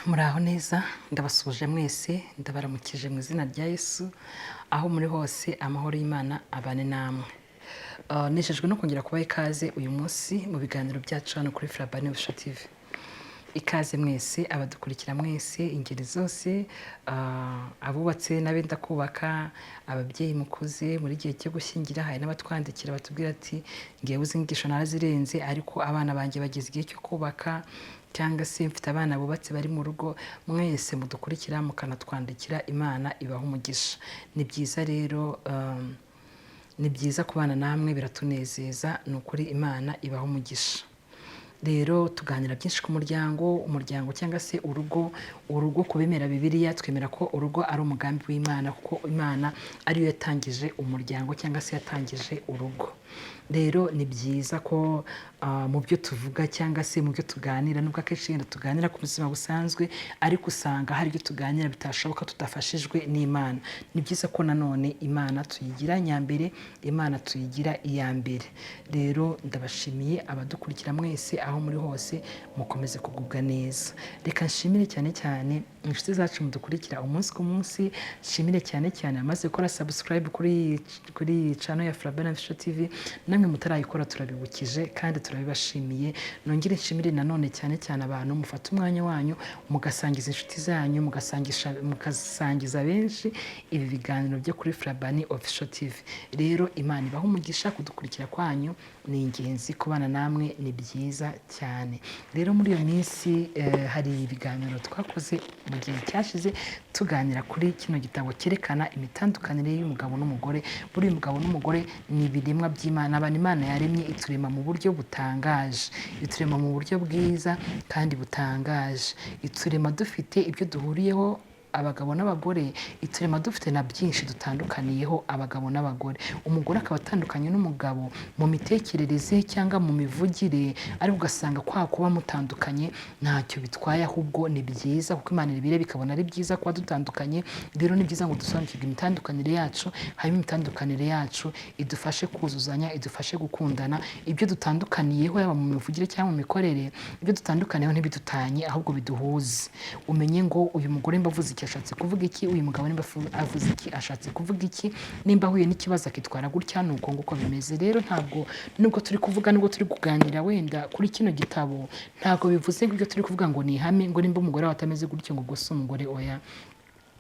Muraho neza ndabasuje mwese ndabaramukije mu izina rya Yesu aho muri hose amahoro y'Imana abane namwe. Nejejwe no kongera kubaha ikaze uyu munsi mu biganiro byacu hano kuri Frabane Official TV. Ikaze mwese abadukurikira mwese ingeri zose, abubatse n'abenda kubaka, ababyeyi mukuze muri gihe cyo gushyingira, hari n'abatwandikira batubwira ati ngiye uzi inyigisho narazirenze ariko abana banjye bageze igihe cyo kubaka, cyangwa se mfite abana bubatse bari mu rugo. Mwese mudukurikira mukanatwandikira, Imana ibaha umugisha. Ni byiza rero, ni byiza kubana namwe, biratunezeza, ni ukuri Imana ibaha umugisha. Rero tuganira byinshi ku umuryango cyangwa se urugo ku bemera Bibiliya twemera ko urugo ari umugambi w'Imana, kuko Imana ariyo yatangije umuryango cyangwa se yatangije urugo. Rero ni byiza ko mu byo tuvuga cyangwa se mu byo tuganira, nubwo akenshi wenda tuganira ku buzima busanzwe ariko usanga hari ibyo tuganira bitashoboka tudafashijwe n'Imana. Ni byiza ko nanone Imana tuyigira nyambere, Imana tuyigira iya mbere. Rero ndabashimiye abadukurikira mwese aho muri hose, mukomeze kugubwa neza. Reka nshimire cyane cyane inshuti zacu mudukurikira umunsi ku munsi, nshimire cyane cyane amaze gukora subscribe kuri channel ya Frabane Official TV. Namwe mutarayikora turabibukije kandi turabibashimiye. Nongere nshimire nanone cyane cyane abantu mufata umwanya wanyu mugasangiza inshuti zanyu, mugasangiza benshi ibi biganiro byo kuri Frabane Official TV. Rero Imana ibaha umugisha, kudukurikira kwanyu ni ingenzi, kubana namwe ni byiza cyane. Rero muri iyo minsi hari ibiganiro twakoze mu gihe cyashize tuganira kuri kino gitabo cyerekana imitandukanire y'umugabo n'umugore. Buri mugabo n'umugore ni ibiremwa by'Imana, abantu Imana yaremye iturema mu buryo butangaje, iturema mu buryo bwiza kandi butangaje, iturema dufite ibyo duhuriyeho abagabo n'abagore, iturema dufite na byinshi dutandukaniyeho abagabo n'abagore. Umugore akaba atandukanye n'umugabo mu mitekerereze cyangwa mu mivugire, ariko ugasanga kwa kuba mutandukanye ntacyo bitwaye, ahubwo ni byiza kuko Imana ibireba ikabona ari byiza kuba dutandukanye. Rero ni byiza ngo dusobanukirwe imitandukanire yacu, hanyuma imitandukanire yacu idufashe kuzuzanya, idufashe gukundana. Ibyo dutandukaniyeho yaba mu mivugire cyangwa mu mikorere, ibyo dutandukaniyeho ntibidutanye ahubwo biduhuze. Umenye ngo uyu mugore mbavuze iki ashatse kuvuga iki, uyu mugabo nimba avuze iki ashatse kuvuga iki, nimba ahuye n'ikibazo akitwara gutya, nuko nguko bimeze. Rero ntabwo nubwo turi kuvuga, nubwo turi kuganira wenda kuri kino gitabo, ntabwo bivuze ngo ibyo turi kuvuga ngo ni ihame, ngo nimba umugore wawe atameze gutyo ngo ubwo si umugore. Oya,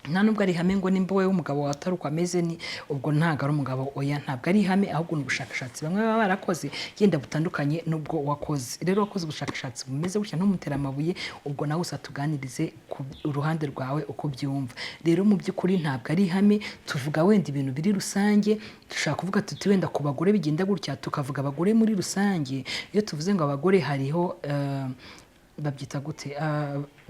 nta nubwo ari ihame ngo nimba wowe umugabo wawe atari uko ameze ni ubwo ntabwo ari umugabo. Oya, ntabwo ari ihame, ahubwo ni ubushakashatsi bamwe baba barakoze yenda butandukanye n'ubwo wakoze. Rero wakoze ubushakashatsi bumeze gutya, ntumutere amabuye, ubwo nawe usatuganirize ku ruhande rwawe uko byumva. Rero mu by'ukuri ntabwo ari ihame, tuvuga wenda ibintu biri rusange. Dushaka kuvuga tuti wenda ku bagore bigenda gutya, tukavuga abagore muri rusange. Iyo tuvuze ngo abagore hariho babyita gute,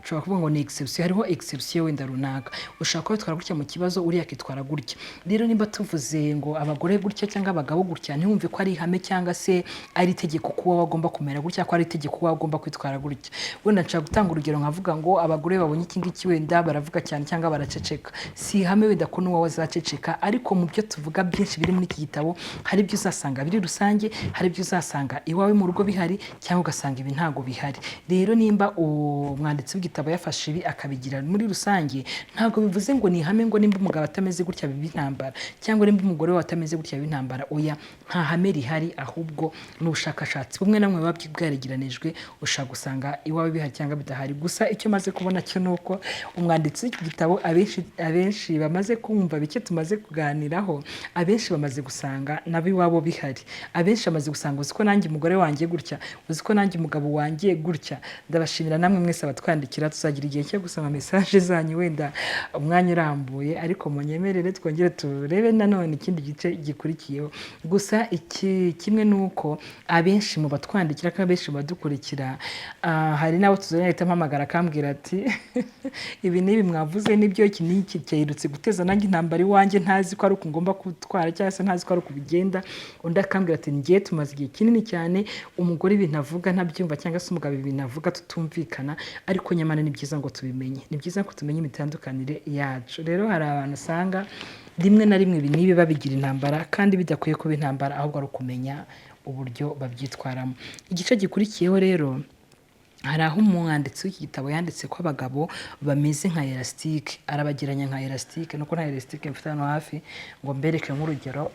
ushobora kuvuga ngo ni exception, hariho exception wenda runaka. Ushaka ko twara gutya mu kibazo, uriya akitwara gutya. Rero nimba tuvuze ngo abagore gutya cyangwa abagabo gutya, ntiwumve ko ari ihame cyangwa se ari itegeko kuba wagomba kumera gutya, ko ari itegeko kuba wagomba kwitwara gutya. Wenda nshaka gutanga urugero nkavuga ngo abagore babonye iki ngiki wenda baravuga cyane cyangwa baraceceka. Si ihame wenda ko n'uwawe azaceceka, ariko mu byo tuvuga byinshi biri muri iki gitabo, hari ibyo uzasanga biri rusange, hari ibyo uzasanga iwawe mu rugo bihari, cyangwa ugasanga ibi ntago bihari. Rero nimba umwanditsi w'igitabo yafashe ibi akabigira muri rusange, ntabwo bivuze ngo ni ihame ngo nimba umugabo atameze gutya biba intambara, cyangwa nimba umugore we atameze gutya biba intambara. Oya, nta hame rihari, ahubwo ni ubushakashatsi bumwe na bumwe buba bwaregeranijwe, ushaka gusanga iwawe bihari cyangwa bidahari. Gusa icyo maze kubona cyo ni uko umwanditsi w'iki gitabo abenshi bamaze kumva bike tumaze kuganiraho, abenshi bamaze gusanga nabo iwabo bihari. Abenshi bamaze gusanga uzi ko nanjye umugore wanjye gutya, uzi ko nanjye umugabo wanjye gutya. Ndabashimira namwe mwese abatwandikira, tuzagira igihe cyo gusoma message zanyu wenda umwanya urambuye, ariko munyemerere twongere turebe nanone ikindi gice gikurikiyeho. Gusa iki kimwe nuko abenshi mu batwandikira kandi abenshi mu badukurikira, hari nabo tuzongera ahita mpamagara akambwira ati ibi n'ibi mwavuze nibyo, iki n'iki cyahindutse guteza nanjye intambara iwanjye, ntazi ko ari uko ngomba gutwara cyangwa se ntazi ko ari uko bigenda. Undi akambwira ati ngiye tumaze igihe kinini cyane umugore ibintu avuga ntabyumva, cyangwa se umugabo ibintu avuga tutumvikana, ariko nyamara ni byiza ngo tubimenye, ni byiza ko tumenya imitandukanire yacu. Rero hari abantu usanga rimwe na rimwe ibi n'ibi babigira intambara, kandi bidakwiye kuba intambara, ahubwo ari ukumenya uburyo babyitwaramo. Igice gikurikiyeho rero hari aho umwanditsi w'iki gitabo yanditse ko abagabo bameze nka elastique, arabageranya nka elastique, nuko nta elastique mfite hano hafi ngo mbereke nk'urugero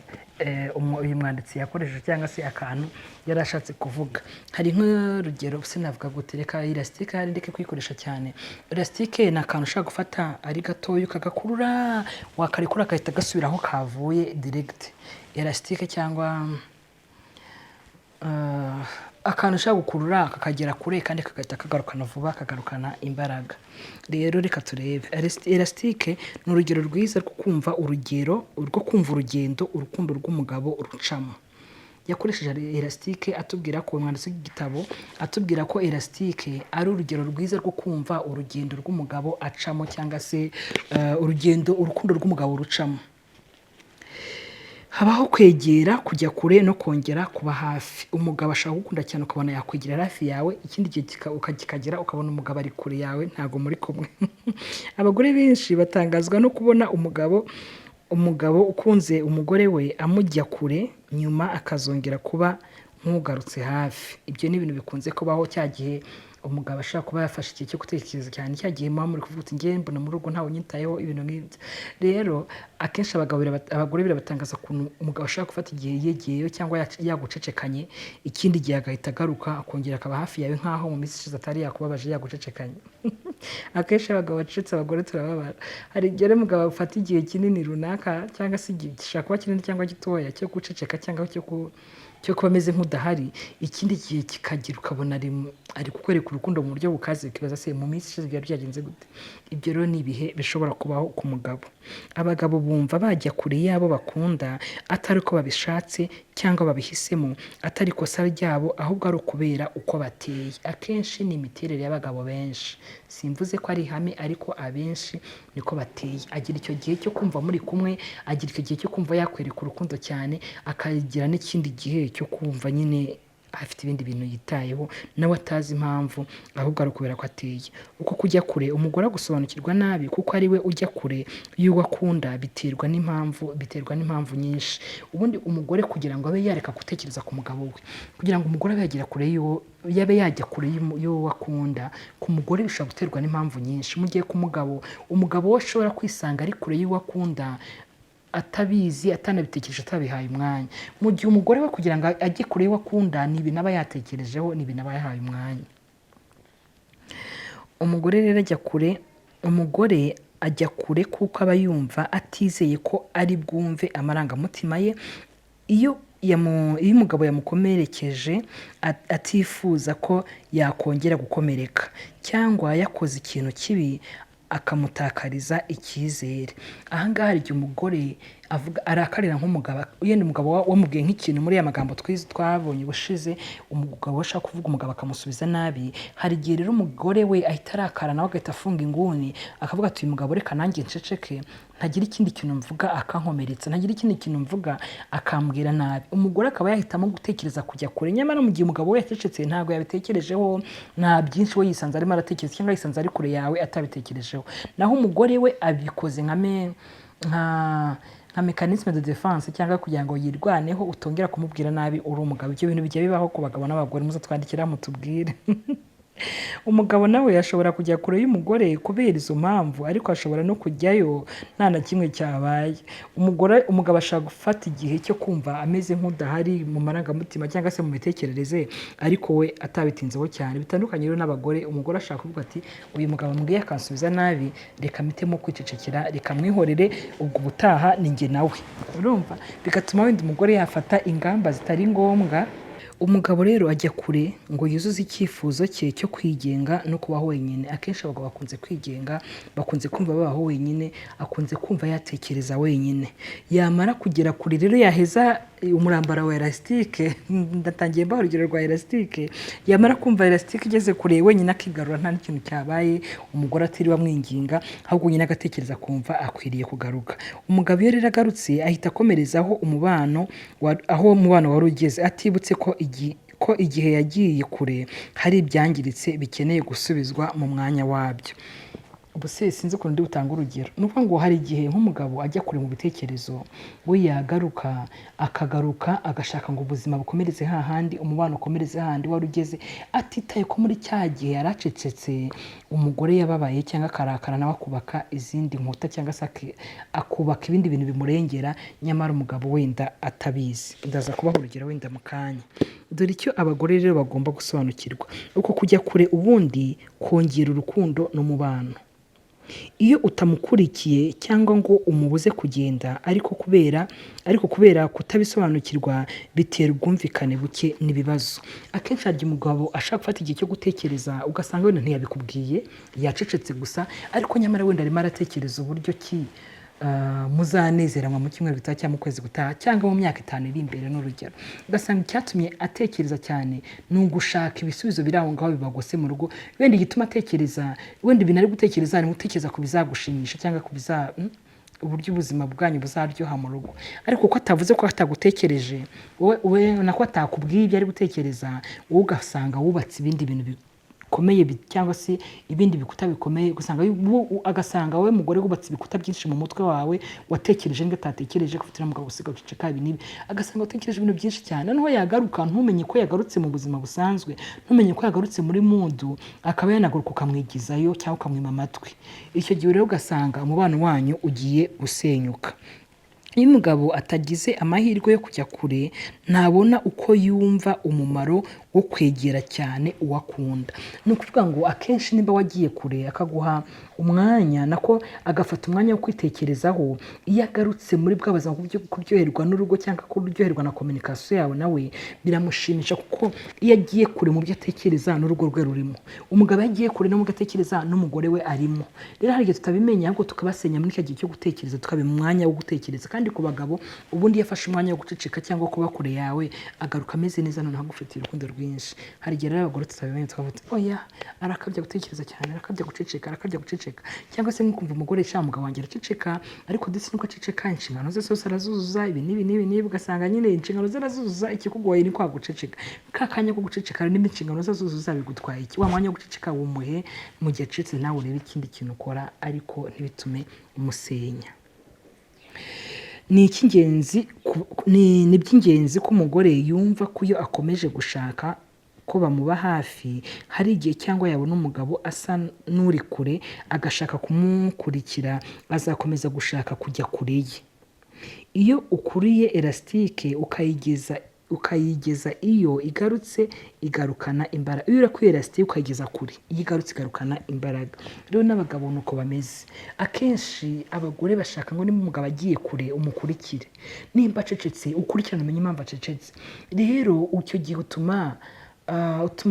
uyu mwanditsi yakoresheje cyangwa se akantu yari ashatse kuvuga. Hari nk'urugero sinavuga gutereka elastique hari ndeke kwikoresha cyane. Elastique ni akantu ushaka gufata ari gatoya ukagakurura, wakarekura agahita gasubira aho kavuye direct. Elastique cyangwa akantu ushaka gukurura kakagera kure kandi kagahita kagarukana vuba, kagarukana imbaraga. Rero reka turebe elastique ni urugero rwiza rwo kumva urugendo urukundo rw'umugabo rucamo. Yakoresheje elastique atubwira ko umwanditsi w'igitabo atubwira ko elastique ari urugero rwiza rwo kumva urugendo rw'umugabo acamo cyangwa se urukundo rw'umugabo rucamo. Habaho kwegera, kujya kure no kongera kuba hafi. Umugabo ashaka gukunda cyane ukabona yakwegera hafi yawe, ikindi gihe ukagera ukabona umugabo ari kure yawe ntago muri kumwe. Abagore benshi batangazwa no kubona umugabo ukunze umugore we amujya kure nyuma akazongera kuba nk'ugarutse hafi. Ibyo ni ibintu bikunze kubaho cya gihe umugabo ashaka kuba yafashe igihe cyo gutekereza cyane, cya gihe muba muri kuvuga uti njye mbona mu rugo ntawe unyitayeho, ibintu nk'ibyo. Rero akenshi abagore birabatangaza ukuntu umugabo ashaka gufata igihe yegeyeyo cyangwa yagucecekanye, ikindi gihe agahita agaruka akongera akaba hafi yawe nk'aho mu minsi ishize atari yakubabaje yagucecekanye. Akenshi abagabo bacecetse abagore turababara. Hari igihe umugabo afata igihe kinini runaka cyangwa se igihe gishaka kuba kinini cyangwa gitoya cyo guceceka cyangwa cyo kuba ameze nk'udahari, ikindi gihe kikagira ukabona ari kukwereka urukundo mu buryo bukaze, ukibaza se mu minsi ishize byari byagenze gute. Ibyo rero ni ibihe bishobora kubaho ku mugabo. Abagabo bumva bajya kure y'abo bakunda atari uko babishatse cyangwa babihisemo, atari ikosa ryabo, ahubwo ari ukubera uko bateye. Akenshi ni imiterere y'abagabo benshi, simvuze ko ari ihame ariko abenshi niko bateye. Agira icyo gihe cyo kumva muri kumwe, agira icyo gihe cyo kumva yakwereka urukundo cyane, akagira n'ikindi gihe cyo kumva nyine afite ibindi bintu yitayeho nawe atazi impamvu, ahubwo ari ukubera ko ateye. Uko kujya kure umugore agusobanukirwa nabi kuko ari we ujya kure y'uwo akunda biterwa n'impamvu nyinshi. Ubundi umugore kugira ngo abe yareka gutekereza ku mugabo we, kugira ngo umugore yabe yajya kure y'uwo akunda, ku mugore bishobora guterwa n'impamvu nyinshi. Mu gihe ku umugabo we ashobora kwisanga ari kure y'uwo akunda atabizi, atanabitekereje, atabihaye umwanya. Mu gihe umugore we kugira ngo ajye kure y'uwo akunda ni ibintu aba yatekerejeho, ni ibintu aba yahaye umwanya. Umugore rero ajya kure kuko aba yumva atizeye ko ari bwumve amarangamutima ye. Iyo umugabo yamukomerekeje atifuza ko yakongera gukomereka, cyangwa yakoze ikintu kibi akamutakariza icyizere. Aha ngaha hari igihe umugore arakarira nk'umugabo, yenda umugabo wamubwiye nk'ikintu muri ya magambo twabonye ubushize, umugabo ashaka kuvuga umugabo akamusubiza nabi. Hari igihe rero umugore we ahita arakara nawe agahita afunga inguni akavuga ati uyu mugabo reka nanjye nceceke, ntagira ikindi kintu mvuga akankomeretsa, ntagira ikindi kintu mvuga akambwira nabi. Umugore akaba yahitamo gutekereza kujya kure, nyamara mu gihe umugabo we yacecetse ntabwo yabitekerejeho, nta byinshi we yisanze arimo aratekereza cyangwa yisanze ari kure yawe atabitekerejeho. Naho umugore we abikoze nka mécanisme de défense cyangwa kugira ngo yirwaneho utongera kumubwira nabi uri umugabo. Ibyo bintu bijya bibaho ku bagabo n'abagore, muze twandikira mutubwire. Umugabo nawe ashobora kujya kure y'umugore kubera izo mpamvu, ariko ashobora no kujyayo nta na kimwe cyabaye. Umugabo ashaka gufata igihe cyo kumva ameze nk'udahari mu marangamutima cyangwa se mu mitekerereze, ariko we atabitinzeho cyane. Bitandukanye rero n'abagore, umugore ashaka kuvuga ati uyu mugabo mbwiye akansubiza nabi, reka mpitemo kwicecekera, reka mwihorere, ubwo ubutaha ni njye nawe. Urumva, bigatuma wenda umugore yafata ingamba zitari ngombwa. Umugabo rero ajya kure ngo yuzuze icyifuzo cye cyo kwigenga no kubaho wenyine. Akenshi abagabo bakunze kwigenga, bakunze kumva babaho wenyine, akunze kumva yatekereza wenyine. Yamara kugera kure rero yaheza umurambara wa elastique, ndatangiye mbaho urugero rwa elastique, yamara kumva elastique igeze kure wenyine akigarura nta n'ikintu cyabaye, umugore atiriwe amwinginga, ahubwo nyine agatekereza kumva akwiriye kugaruka. Umugabo iyo rero agarutse ahita akomerezaho aho umubano wari ugeze, atibutse ko igihe yagiye kure hari ibyangiritse bikeneye gusubizwa mu mwanya wabyo. ubuse sinzi ukuntu ndi butanga urugero ni ukuvuga ngo hari igihe nk'umugabo ajya kure mu bitekerezo we yagaruka akagaruka agashaka ngo ubuzima bukomereze hahandi umubano ukomereze hahandi wari ugeze atitaye ko muri cya gihe yari acecetse umugore yababaye cyangwa akarakara nawe akubaka izindi nkuta cyangwa se akubaka ibindi bintu bimurengera nyamara umugabo wenda atabizi. Ndaza kubaha urugero wenda mu kanya. Dore icyo abagore rero bagomba gusobanukirwa uko kujya kure ubundi kongera urukundo n'umubano. Iyo utamukurikiye cyangwa ngo umubuze kugenda ariko kubera kutabisobanukirwa bitera ubwumvikane buke n'ibibazo. Akenshi harya umugabo ashaka gufata igihe cyo gutekereza ugasanga wenda ntiyabikubwiye yacecetse gusa ariko nyamara wenda arimo aratekereza uburyo ki muzanezeranwa mu cyumweru gitaha cyangwa mu kwezi gutaha cyangwa mu myaka 5 iri imbere n'urugero. Ugasanga icyatumye atekereza cyane ni ugushaka ibisubizo biri aho ngaho bibagose mu rugo. Wenda igituma atekereza wenda ibintu ari gutekereza ni gutekereza ku bizagushimisha cyangwa ku uburyo ubuzima bwanyu buzaryoha mu rugo. Ariko ko atavuze ko atagutekereje wowe nako atakubwiye ibyo ari gutekereza wowe ugasanga wubatse ibindi bintu bikomeye cyangwa se ibindi bikuta bikomeye agasanga wowe mugore wubatse ibikuta byinshi mu mutwe wawe watekereje ngo atatekereje ko ufite n'umugabo usiga guceceka ibi nibi agasanga utekereje ibintu byinshi cyane noneho yagaruka ntumenye ko yagarutse mu buzima busanzwe ntumenye ko yagarutse muri mundu akaba yanaguruka ukamwigizayo cyangwa ukamwima amatwi. Icyo gihe rero ugasanga umubano wanyu ugiye gusenyuka. Iyo umugabo atagize amahirwe yo kujya kure ntabona uko yumva umumaro wo kwegera cyane uwakunda. Ni ukuvuga ngo akenshi niba wagiye kure akaguha umwanya nako agafata umwanya wo kwitekerezaho iyo agarutse muri bwa buzima bwo kuryoherwa n'urugo cyangwa kuryoherwa na communication yawe nawe biramushimisha kuko iyo agiye kure mu byo atekereza n'urugo rwe rurimo. Umugabo yagiye kure no mu gatekereza n'umugore we arimo. Rero hari igihe tutabimenya ahubwo tukabasenya muri cyo gihe cyo gutekereza tukabima umwanya wo gutekereza. Kandi ku bagabo ubundi yafashe umwanya wo guceceka cyangwa kuba kure yawe agaruka ameze neza noneho agufitiye urukundo rwinshi. Hari igihe rero abagore tutabimenya tukavuga oya arakabya gutekereza cyane arakabya guceceka cyangwa se nkumva umugore cyangwa umugabo wanjye araceceka ariko ndetse nuko aceceka inshingano ze zose arazuzuza ibi nibi ugasanga nyine inshingano ze arazuzuza ikikugoye ni kwa guceceka. Kakanya ko guceceka rero n'inshingano ze azuzuza bigutwaye iki? Wa mwanya wo guceceka wumuhe mu gihe acecetse nawe urebe ikindi kintu ukora ariko ntibitume umusenya. Ni iby'ingenzi ko umugore yumva ko iyo akomeje gushaka ko bamuba hafi hari igihe cyangwa yabona umugabo asa n'uri kure agashaka kumukurikira azakomeza gushaka kujya kure ye. Iyo ukuriye elastique ukayigeza iyo igarutse igarukana imbaraga. Iyo urakuye elastique ukayigeza kure iyo igarutse igarukana imbaraga. Rero n'abagabo nuko bameze. Akenshi abagore bashaka ngo niba umugabo agiye kure umukurikire. Nimba acecetse ukurikirana umenye impamvu acecetse. Rero icyo gihe utuma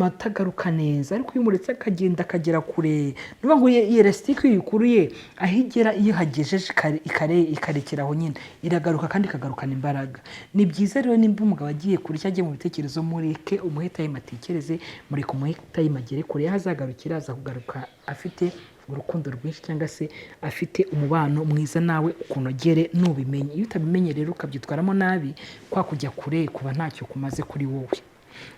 atagaruka neza ariko iyo umuretse akagenda akagera kure niba ngo iyo elastique uyikuruye ahigera iyo hagejeje ikarekeraho nyine iragaruka kandi ikagarukana imbaraga. Ni byiza rero nimba umugabo agiye kure cyangwa mu bitekerezo mureke umuhe time atekereze mureke umuhe time agere kure yahazagarukira aza kugaruka afite urukundo rwinshi cyangwa se afite umubano mwiza nawe ukunogere nubimenye. Iyo utabimenye rero ukabyitwaramo nabi kwa kujya kure kuba ntacyo kumaze kuri wowe.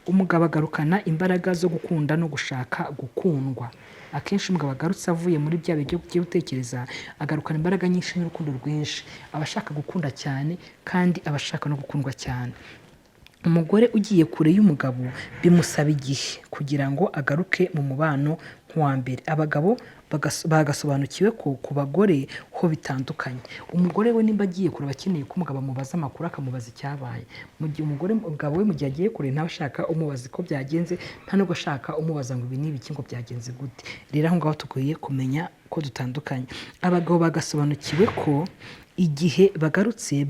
Umugabo agarukana imbaraga zo gukunda no gushaka gukundwa. Akenshi umugabo agarutse avuye muri bya bihe byo gutekereza agarukana imbaraga nyinshi n'urukundo rwinshi. Abashaka gukunda cyane kandi abashaka no gukundwa cyane. Umugore ugiye kure y'umugabo bimusaba igihe kugira ngo agaruke mu mubano nk'uwa mbere. Abagabo bagasobanukiwe ko ku bagore ho bitandukanye. Umugore we nimba agiye kure bakeneye ko umugabo amubaza amakuru akamubaza icyabaye. Mu gihe umugabo we mu gihe agiye kure ntawe ashaka umubaza ko byagenze nta nubwo ashaka umubaza ngo ibi ni ibiki ngo byagenze gute. Rero aho ngaho tukwiye kumenya ko dutandukanye. Abagabo bagasobanukiwe ko igihe bagarutse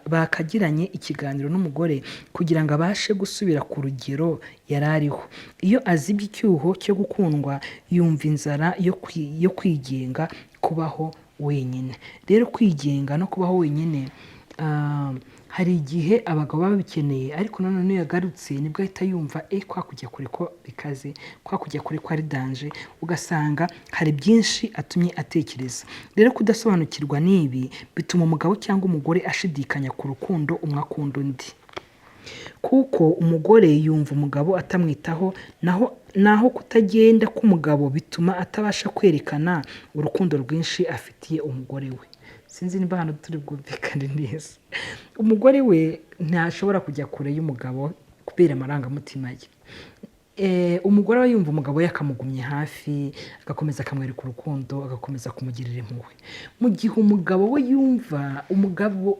bakagiranye ikiganiro n'umugore kugira ngo abashe gusubira ku rugero yari ariho. Iyo azibye icyuho cyo gukundwa yumva inzara yo kwigenga kubaho wenyine. Rero kwigenga no kubaho wenyine hari igihe abagabo baba bikeneye ariko nanone iyo yagarutse nibwo ahita yumva kwa kujya kure ko bikaze kwa kujya kure ko ari danger ugasanga hari byinshi atumye atekereza. Rero kudasobanukirwa n'ibi bituma umugabo cyangwa umugore ashidikanya ku rukundo umwe akunda undi. Kuko umugore yumva umugabo atamwitaho naho naho kutagenda k'umugabo bituma atabasha kwerekana urukundo rwinshi afitiye umugore we. Sinzi niba hano turi bwumvikane neza. Umugore we ntashobora kujya kure y'umugabo kubera amarangamutima ye. Umugore aba yumva umugabo we akamugumye hafi, agakomeza akamwereka urukundo, agakomeza kumugirira impuhwe. Mu gihe umugabo we yumva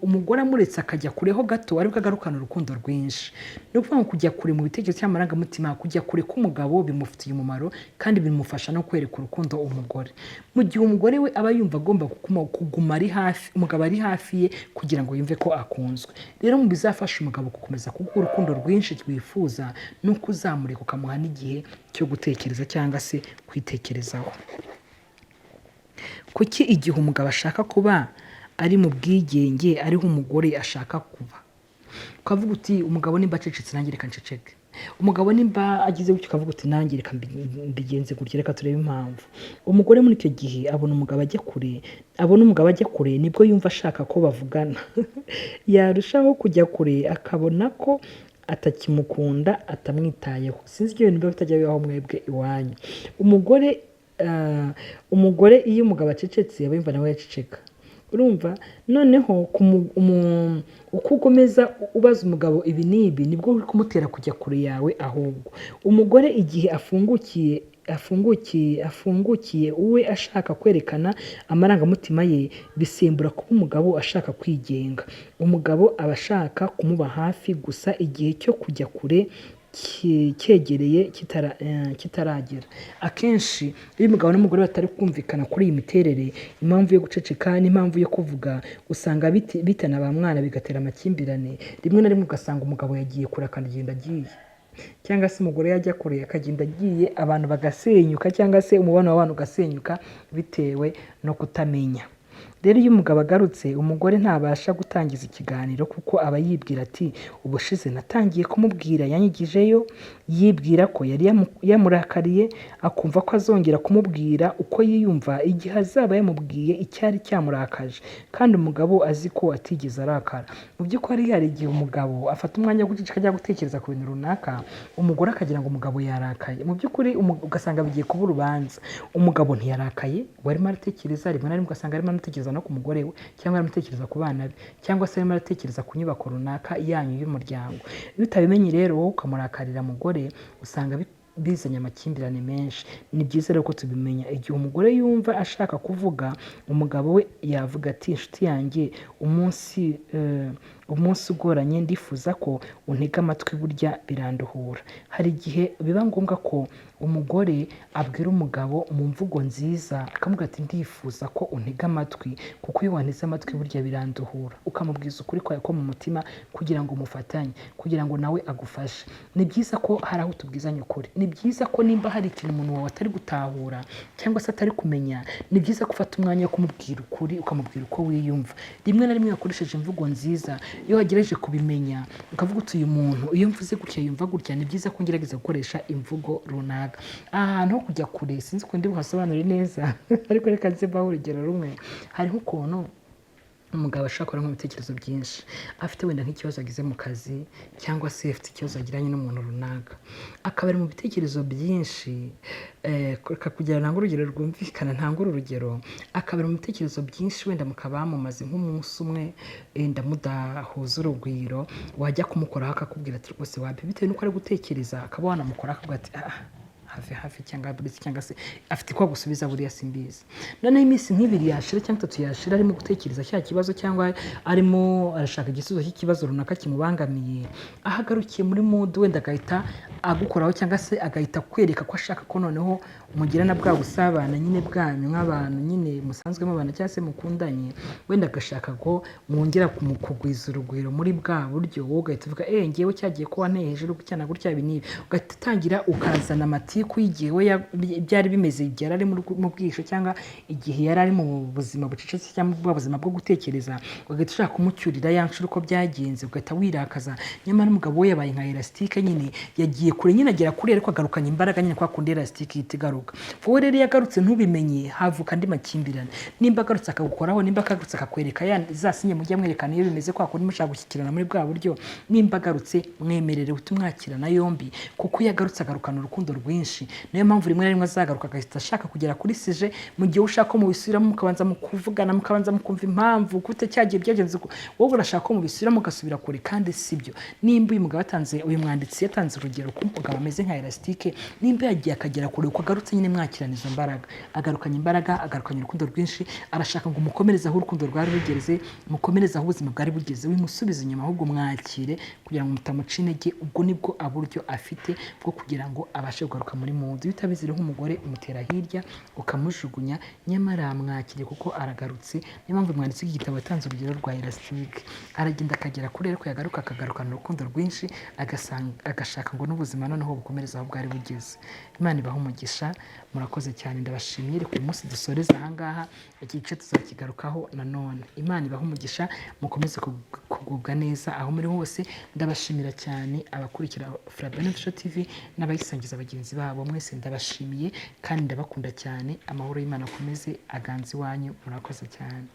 umugore amuretse akajya kureho gato aribwo agarukana urukundo rwinshi. Ni ukuvuga ngo kujya kure mu bitekerezo cy'amarangamutima, kujya kure k'umugabo bimufitiye umumaro kandi bimufasha no kwereka urukundo umugore. Mu gihe umugore we aba yumva agomba kuguma ari hafi, umugabo ari hafi ye kugira ngo yumve ko akunzwe. Rero mu bizafasha umugabo gukomeza kuguha urukundo rwinshi twifuza ni uko uzamureka ukamuha n'igihe cyo gutekereza cyangwa se kwitekerezaho. Kuki igihe umugabo ashaka kuba ari mu bwigenge ariho umugore ashaka kuba? Ukavuga uti umugabo nimba acecetse nanjye reka nceceke. Umugabo nimba agize gutyo ukavuga uti nanjye reka mbigenze gutya, reka turebe impamvu. Umugore muri icyo gihe abona umugabo ajya kure nibwo yumva ashaka ko bavugana. Yarushaho kujya kure akabona ko atakimukunda, atamwitayeho. Sinzi ibyo bintu biba bitajya bibaho mwebwe iwanyu. Umugore iyo umugabo acecetse aba yumva nawe yaceceka. Urumva? Noneho uko ukomeza ubaza umugabo ibi n'ibi nibwo uri kumutera kujya kure yawe. Ahubwo umugore igihe afungukiye uwe ashaka kwerekana amarangamutima ye, bisimbura kuba umugabo ashaka kwigenga. Umugabo aba ashaka kumuba hafi gusa igihe cyo kujya kure cyegereye kitaragera. Akenshi iyo umugabo n'umugore batari kumvikana kuri iyi miterere, impamvu yo guceceka n'impamvu yo kuvuga, usanga bitana ba mwana bigatera amakimbirane. Rimwe na rimwe ugasanga umugabo yagiye kure akagenda agiye, cyangwa se umugore yajya kure akagenda agiye, abantu bagasenyuka cyangwa se umubano w'abantu ugasenyuka bitewe no kutamenya. Rero iyo umugabo agarutse umugore ntabasha gutangiza ikiganiro kuko aba yibwira ati ubushize natangiye kumubwira yanyigijeyo. Yibwira ko yari yamurakariye, akumva ko azongera kumubwira uko yiyumva igihe azaba yamubwiye icyari cyamurakaje, kandi umugabo azi ko atigeze arakara. Mu by'ukuri hari igihe umugabo afata umwanya wo guceceka ajya gutekereza ku bintu runaka, umugore akagira ngo umugabo yarakaye. Mu by'ukuri ugasanga bigiye kuba urubanza. Umugabo ntiyarakaye, warimo aratekereza. Rimwe na rimwe ugasanga arimo aratekereza no ku mugore we, cyangwa arimo aratekereza ku bana be, cyangwa se arimo aratekereza ku nyubako runaka yanyu y'umuryango. Iyo utabimenye rero wowe ukamurakarira umugore, usanga bizanye amakimbirane menshi. Ni byiza rero ko tubimenya. Igihe umugore yumva ashaka kuvuga, umugabo we yavuga ati inshuti yanjye, umunsi ugoranye ndifuza ko untega amatwi, burya biranduhura. Hari igihe biba ngombwa ko umugore abwira umugabo mu mvugo nziza, akamubwira ati ndifuza ko untega amatwi, kuko iyo wanteze amatwi burya biranduhura. Ukamubwiza ukuri kwawe ko mu mutima kugira ngo mufatanye, kugira ngo nawe agufashe. Ni byiza ko hari aho tubwizanya ukuri. Ni byiza ko nimba hari ikintu umuntu wawe atari gutahura cyangwa se atari kumenya, ni byiza ko ufata umwanya wo kumubwira ukuri, ukamubwira uko wiyumva. Rimwe na rimwe wakoresheje imvugo nziza, iyo wagerageje kubimenya ukavuga uti uyu muntu iyo mvuze gutya yumva gutya, ni byiza ko ngerageza gukoresha imvugo runaka. Aha hantu ho kujya kure sinzi ko ndi buhasobanure neza ariko reka nze mbaho urugero rumwe. Hariho ukuntu umugabo ashobora kubona ibitekerezo byinshi, afite wenda nk'ikibazo agize mu kazi, cyangwa se afite ikibazo agiranye n'umuntu runaka, akaba ari mu bitekerezo byinshi. Kugira ngo urugero rwumvikana, ntangure urugero, akaba ari mu bitekerezo byinshi, wenda mukaba mumaze nk'umunsi umwe wenda mudahuza urugwiro, wajya kumukoraho akakubwira ati rwose wapi, bitewe n'uko ari gutekereza, akaba wanamukoraho akavuga ati hafi cyangwa se afite ko gusubiza buriya simbizi. Noneho iminsi nk'ibiri yashira cyangwa 3 yashira arimo gutekereza cya kibazo, cyangwa arimo arashaka igisubizo cy'ikibazo runaka kimubangamiye, ahagarukiye muri mood wenda agahita agukoraho, cyangwa se agahita kwereka ko ashaka ko noneho mugirana bwa busabana nyine bwanyu nk'abantu nyine musanzwe mubana cyangwa se mukundanye, wenda agashaka ko mwongera kugwiza urugwiro muri bwa buryo. Wowe ugahita uvuga ngewe cyagiye ko wanteye hejuru gucyana gutya ibi n'ibi, ugahita utangira ukazana amatiku y'igihe we byari bimeze igihe yari ari mu bwisho, cyangwa igihe yari ari mu buzima bucecetse cyangwa mu buzima bwo gutekereza, ugahita ushaka kumucyurira ya nshuro uko byagenze, ugahita wirakaza. Nyamara umugabo we yabaye nka elastique nyine, yagiye kure nyine agera kure ariko agarukanye imbaraga nyine kwa kundi elastique ihita igaruka. Wowe rero yagarutse ntubimenye, havuka andi makimbirane. Nimba agarutse akagukoraho, nimba agarutse akakwereka za sinye mujya mwerekana iyo bimeze kwa kundi mushaka gushyikirana muri bwa buryo, nimba agarutse mwemerere utumwakirana yombi, kuko yagarutse agarukana urukundo rwinshi rwinshi. Niyo mpamvu rimwe na rimwe azagaruka agahita ashaka kugera kuri sije, mu gihe ushaka ko mubisubiramo mukabanza mukuvugana, mukabanza mukumva impamvu gute cyagiye byagenze wowe urashaka ko mubisubiramo mugasubira kure, kandi sibyo. Nimba uyu mugabo uyu mwanditsi yatanze urugero ko umugabo ameze nka elastique, nimba yagiye akagera kure uko agarutse nyine mwakirana izo mbaraga, agarukanye imbaraga, agarukanye urukundo rwinshi, arashaka ngo mukomereze aho urukundo rwari rugeze, mukomereze aho ubuzima bwari bugeze, wimusubize inyuma ahubwo mwakire kugira ngo mutamuca intege. Ubwo nibwo aburyo afite bwo kugira ngo abashe kugaruka muri muzi. Bitabizi rero nk'umugore umutera hirya ukamujugunya, nyamara mwakire kuko aragarutse. Niyo mpamvu umwanditsi w'igitabo yatanze urugero rwa elastique, aragenda akagera kure ariko yagaruka akagarukana urukundo rwinshi, agashaka ngo n'ubuzima noneho bukomereze aho bwari bugeze. Imana ibahe umugisha, murakoze cyane, ndabashimiye. Reka uyu munsi dusoreze ahangaha, iki gice tuzakigarukaho nanone. Imana ibahe umugisha, mukomeze kugubwa neza aho muri hose. Ndabashimira cyane abakurikira Frabane Official TV n'abayisangiza bagenzi babo, mwese ndabashimiye kandi ndabakunda cyane. Amahoro y'Imana akomeze aganze iwanyu, murakoze cyane.